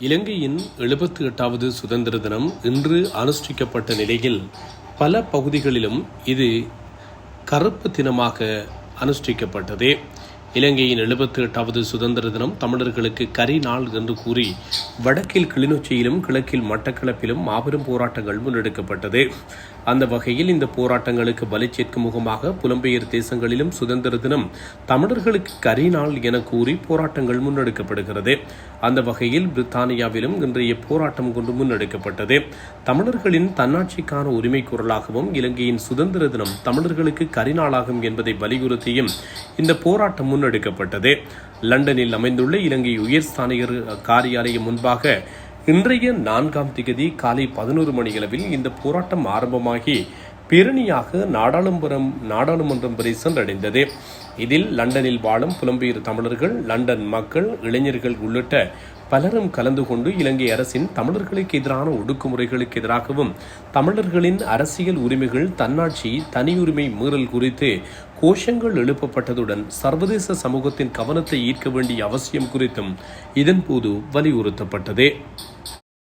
இலங்கையின் 78வது சுதந்திர தினம் இன்று அனுஷ்டிக்கப்பட்ட நிலையில் பல பகுதிகளிலும் இது கருப்பு தினமாக அனுஷ்டிக்கப்பட்டது. இலங்கையின் 78வது சுதந்திர தினம் தமிழர்களுக்கு கரி நாள் என்று கூறி வடக்கில் கிளிநொச்சியிலும் கிழக்கில் மட்டக்களப்பிலும் மாபெரும் போராட்டங்கள் முன்னெடுக்கப்பட்டது. அந்த வகையில் இந்த போராட்டங்களுக்கு பலி சேர்க்கும் முகமாக புலம்பெயர் தேசங்களிலும் சுதந்திர தினம் தமிழர்களுக்கு கரி நாள் என கூறி போராட்டங்கள் முன்னெடுக்கப்படுகிறது. அந்த வகையில் பிரித்தானியாவிலும் இன்றைய போராட்டம் கொண்டு முன்னெடுக்கப்பட்டது. தமிழர்களின் தன்னாட்சிக்கான உரிமை குரலாகவும் இலங்கையின் சுதந்திர தினம் தமிழர்களுக்கு கரிநாளாகும் என்பதை வலியுறுத்தியும் இந்த போராட்டம் முன்னெடுக்கப்பட்டது. லண்டனில் அமைந்துள்ள இலங்கை உயர்ஸ்தானிகர் காரியாலயம் முன்பாக இன்றைய 4ஆம் திகதி காலை 11 மணியளவில் இந்த போராட்டம் ஆரம்பமாகி பேரணியாக நாடாளுமன்றம் வரை சென்றடைந்தது. இதில் லண்டனில் வாழும் புலம்பெயர் தமிழர்கள், லண்டன் மக்கள், இளைஞர்கள் உள்ளிட்ட பலரும் கலந்து கொண்டு இலங்கை அரசின் தமிழர்களுக்கு எதிரான ஒடுக்குமுறைகளுக்கு எதிராகவும் தமிழர்களின் அரசியல் உரிமைகள், தன்னாட்சி, தனியுரிமை மீறல் குறித்து கோஷங்கள் எழுப்பப்பட்டதுடன் சர்வதேச சமூகத்தின் கவனத்தை ஈர்க்க வேண்டிய அவசியம் குறித்தும் இதன்போது வலியுறுத்தப்பட்டது.